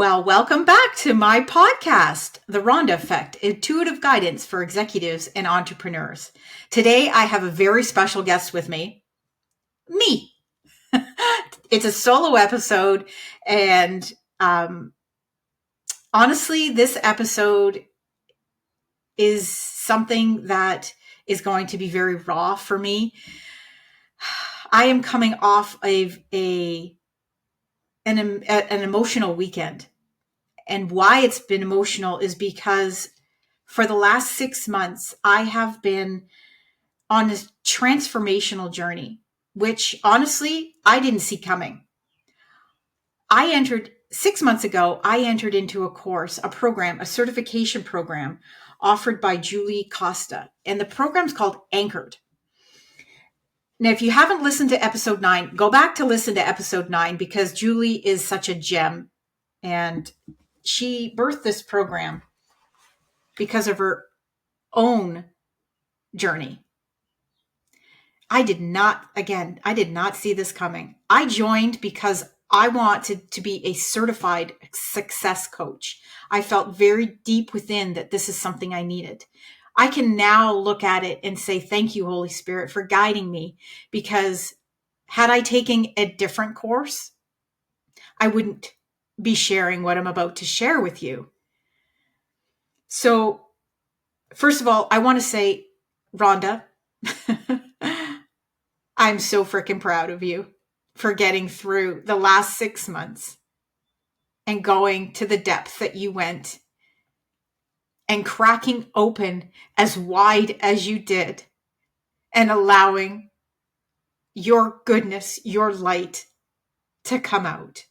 Well, welcome back to my podcast, The Rhonda Effect, Intuitive Guidance for Executives and Entrepreneurs. Today, I have a very special guest with me. It's a solo episode, and honestly, this episode is something that is going to be very raw for me. I am coming off of an emotional weekend. And why it's been emotional is because for the last 6 months, I have been on this transformational journey, which honestly, I didn't see coming. 6 months ago, I entered into a course, a program, a certification program offered by Julie Costa. And the program's called Anchored. Now, if you haven't listened to episode 9, go back to listen to episode 9 because Julie is such a gem. And she birthed this program because of her own journey. I did not see this coming. I joined because I wanted to be a certified success coach. I felt very deep within that this is something I needed. I can now look at it and say, thank you, Holy Spirit, for guiding me, because had I taken a different course, I wouldn't be sharing what I'm about to share with you. So, first of all, I want to say, Rhonda, I'm so freaking proud of you for getting through the last 6 months and going to the depth that you went and cracking open as wide as you did and allowing your goodness, your light to come out.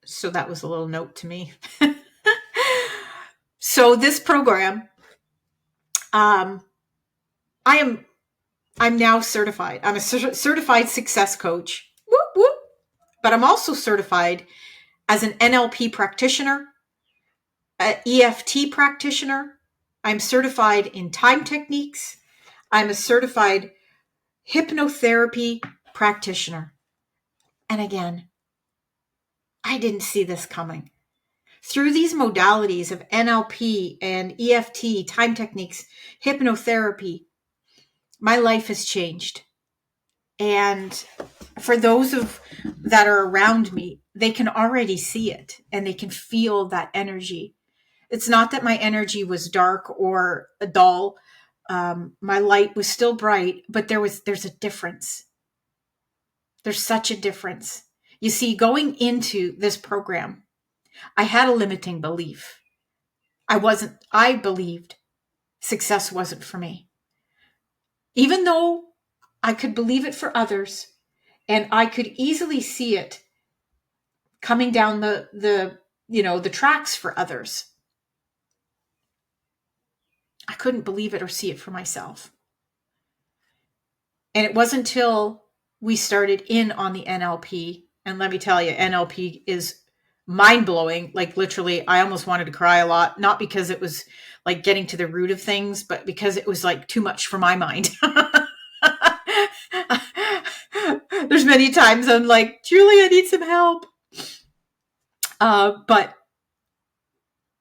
So that was a little note to me. So this program, I'm now certified. I'm a certified success coach. Whoop, whoop. But I'm also certified as an NLP practitioner, an EFT practitioner. I'm certified in time techniques. I'm a certified hypnotherapy practitioner. And again, I didn't see this coming. Through these modalities of NLP and EFT, time techniques, hypnotherapy, my life has changed. And for those that are around me, they can already see it and they can feel that energy. It's not that my energy was dark or dull. My light was still bright, but there's a difference. There's such a difference. You see, going into this program, I had a limiting belief. I believed success wasn't for me. Even though I could believe it for others and I could easily see it coming down the tracks for others, I couldn't believe it or see it for myself. And it wasn't until we started in on the NLP, and let me tell you, NLP is mind-blowing. Like literally, I almost wanted to cry a lot, not because it was like getting to the root of things, but because it was like too much for my mind. There's many times I'm like, Julie, I need some help. But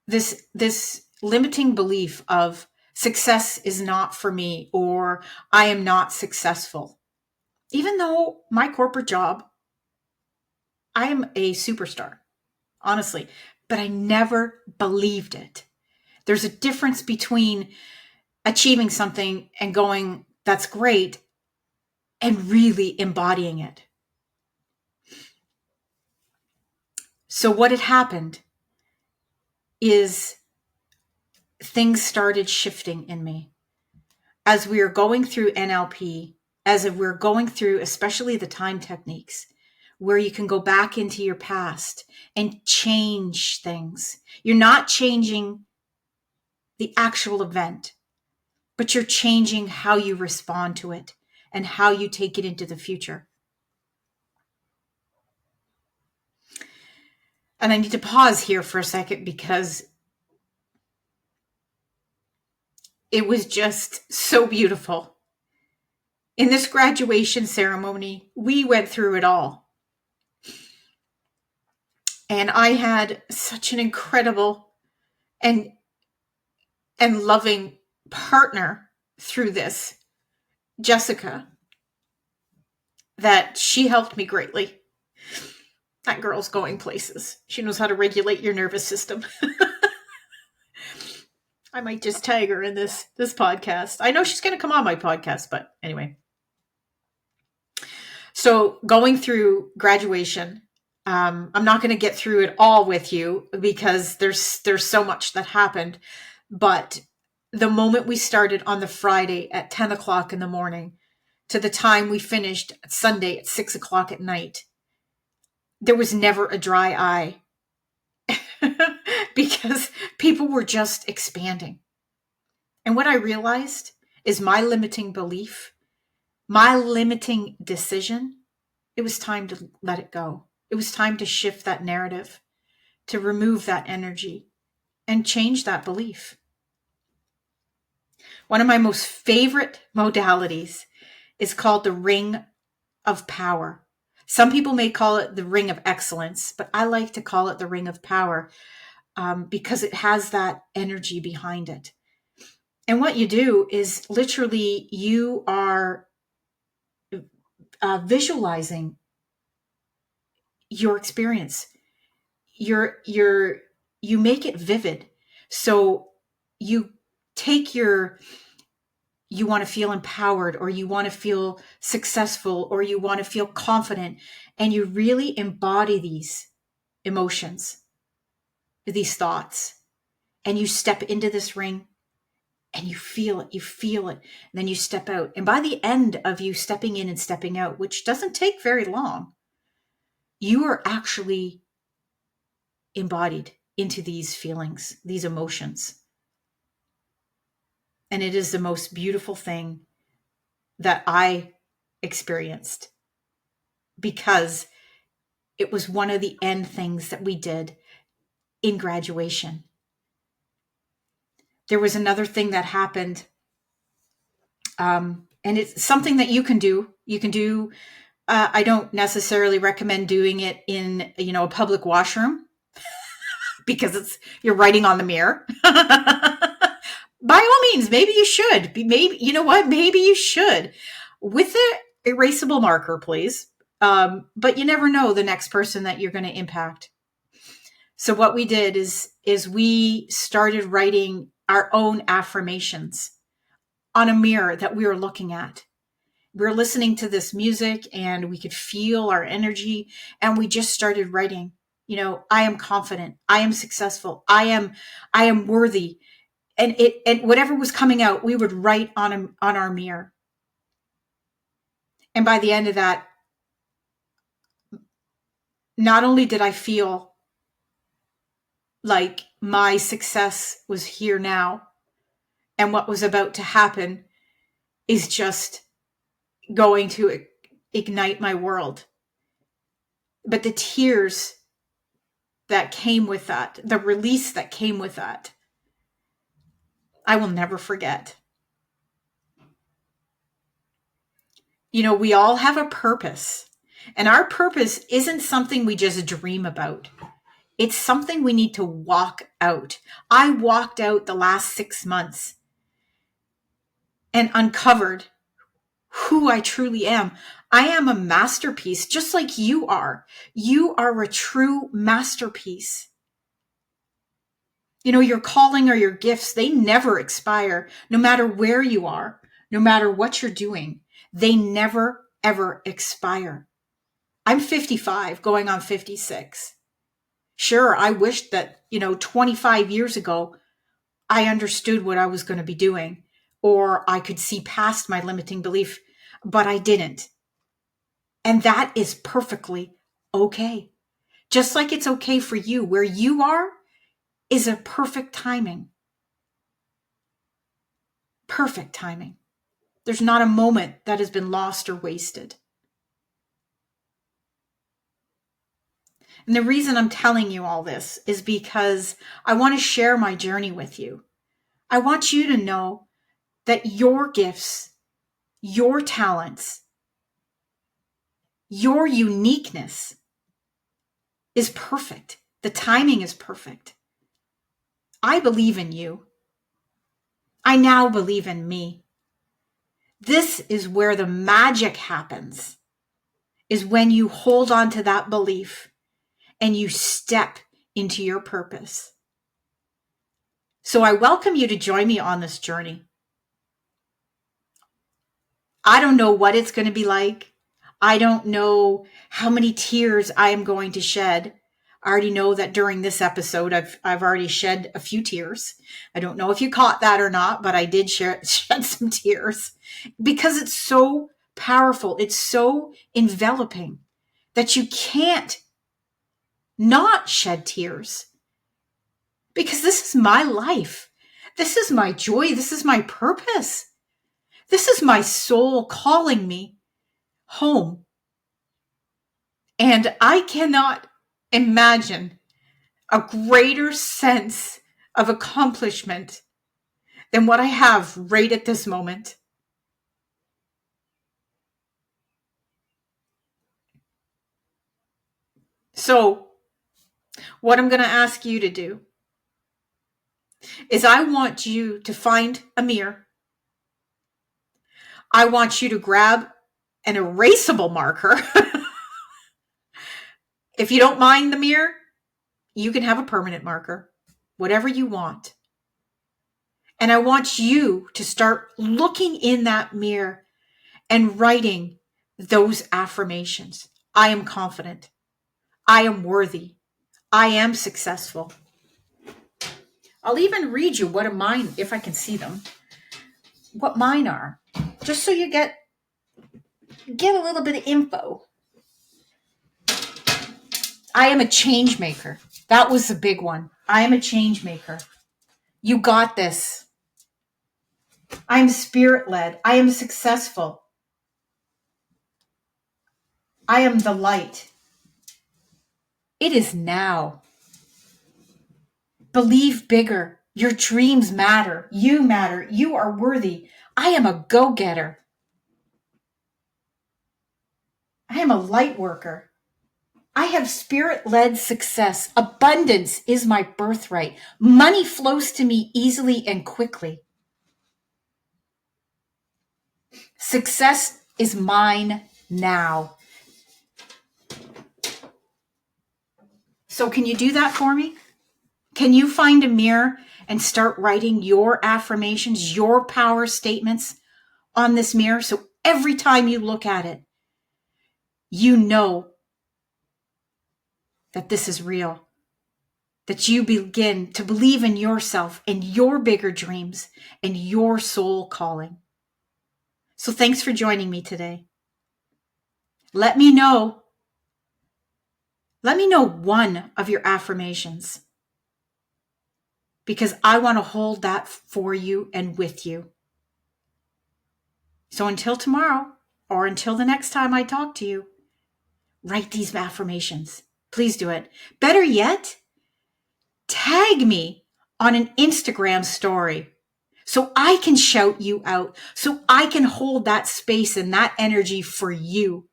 this limiting belief of success is not for me, or I am not successful. Even though my corporate job, I am a superstar, honestly, but I never believed it. There's a difference between achieving something and going, that's great, and really embodying it. So what had happened is things started shifting in me. As we were going through NLP, as we're going through especially the time techniques, where you can go back into your past and change things. You're not changing the actual event, but you're changing how you respond to it and how you take it into the future. And I need to pause here for a second because it was just so beautiful. In this graduation ceremony, we went through it all. And I had such an incredible and loving partner through this, Jessica, that she helped me greatly. That girl's going places. She knows how to regulate your nervous system. I might just tag her in this podcast. I know she's going to come on my podcast, but anyway. So going through graduation, I'm not going to get through it all with you because there's so much that happened. But the moment we started on the Friday at 10 o'clock in the morning to the time we finished Sunday at 6 o'clock at night, there was never a dry eye because people were just expanding. And what I realized is my limiting belief, my limiting decision, it was time to let it go. It was time to shift that narrative, to remove that energy and change that belief. One of my most favorite modalities is called the Ring of Power. Some people may call it the Ring of Excellence, but I like to call it the Ring of Power because it has that energy behind it. And what you do is literally you are visualizing your experience. You make it vivid. So you take you want to feel empowered, or you want to feel successful, or you want to feel confident, and you really embody these emotions, these thoughts, and you step into this ring and you feel it, and then you step out. And by the end of you stepping in and stepping out, which doesn't take very long, you are actually embodied into these feelings, these emotions. And it is the most beautiful thing that I experienced, because it was one of the end things that we did in graduation. There was another thing that happened, and it's something that you can do. You can do. I don't necessarily recommend doing it in a public washroom because you're writing on the mirror. By all means, maybe you should. Maybe maybe you should, with an erasable marker, please. But you never know the next person that you're going to impact. So what we did is we started writing our own affirmations on a mirror that we were looking at. We were listening to this music and we could feel our energy, and we just started writing, I am confident, I am successful, I am worthy. And whatever was coming out, we would write on our mirror. And by the end of that, not only did I feel like my success was here now, and what was about to happen is just going to ignite my world, but the tears that came with that, the release that came with that, I will never forget. We all have a purpose, and our purpose isn't something we just dream about. It's something we need to walk out. I walked out the last 6 months and uncovered who I truly am. I am a masterpiece, just like you are. You are a true masterpiece. Your calling or your gifts, they never expire, no matter where you are, no matter what you're doing. They never, ever expire. I'm 55, going on 56. Sure, I wished that, 25 years ago, I understood what I was going to be doing, or I could see past my limiting belief, but I didn't. And that is perfectly okay. Just like it's okay for you. Where you are is a perfect timing. Perfect timing. There's not a moment that has been lost or wasted. And the reason I'm telling you all this is because I want to share my journey with you. I want you to know that your gifts, your talents, your uniqueness is perfect. The timing is perfect. I believe in you. I now believe in me. This is where the magic happens, is when you hold on to that belief and you step into your purpose. So I welcome you to join me on this journey. I don't know what it's going to be like. I don't know how many tears I am going to shed. I already know that during this episode, I've already shed a few tears. I don't know if you caught that or not, but I did shed some tears because it's so powerful. It's so enveloping that you can't not shed tears, because this is my life. This is my joy. This is my purpose. This is my soul calling me home. And I cannot imagine a greater sense of accomplishment than what I have right at this moment. So, what I'm going to ask you to do is I want you to find a mirror. I want you to grab an erasable marker. If you don't mind the mirror, you can have a permanent marker, whatever you want. And I want you to start looking in that mirror and writing those affirmations. I am confident. I am worthy. I am successful. I'll even read you what of mine, if I can see them, what mine are, just so you get a little bit of info. I am a change maker. That was the big one. I am a change maker. You got this. I am spirit-led. I am successful. I am the light. It is now. Believe bigger. Your dreams matter. You matter. You are worthy. I am a go-getter. I am a light worker. I have spirit-led success. Abundance is my birthright. Money flows to me easily and quickly. Success is mine now. So can you do that for me? Can you find a mirror and start writing your affirmations, your power statements on this mirror? So every time you look at it, you know that this is real, that you begin to believe in yourself and your bigger dreams and your soul calling. So thanks for joining me today. Let me know one of your affirmations, because I want to hold that for you and with you. So until tomorrow, or until the next time I talk to you, write these affirmations. Please do it. Better yet, tag me on an Instagram story so I can shout you out, so I can hold that space and that energy for you.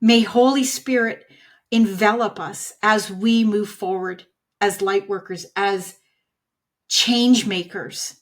May Holy Spirit envelop us as we move forward as light workers, as change makers.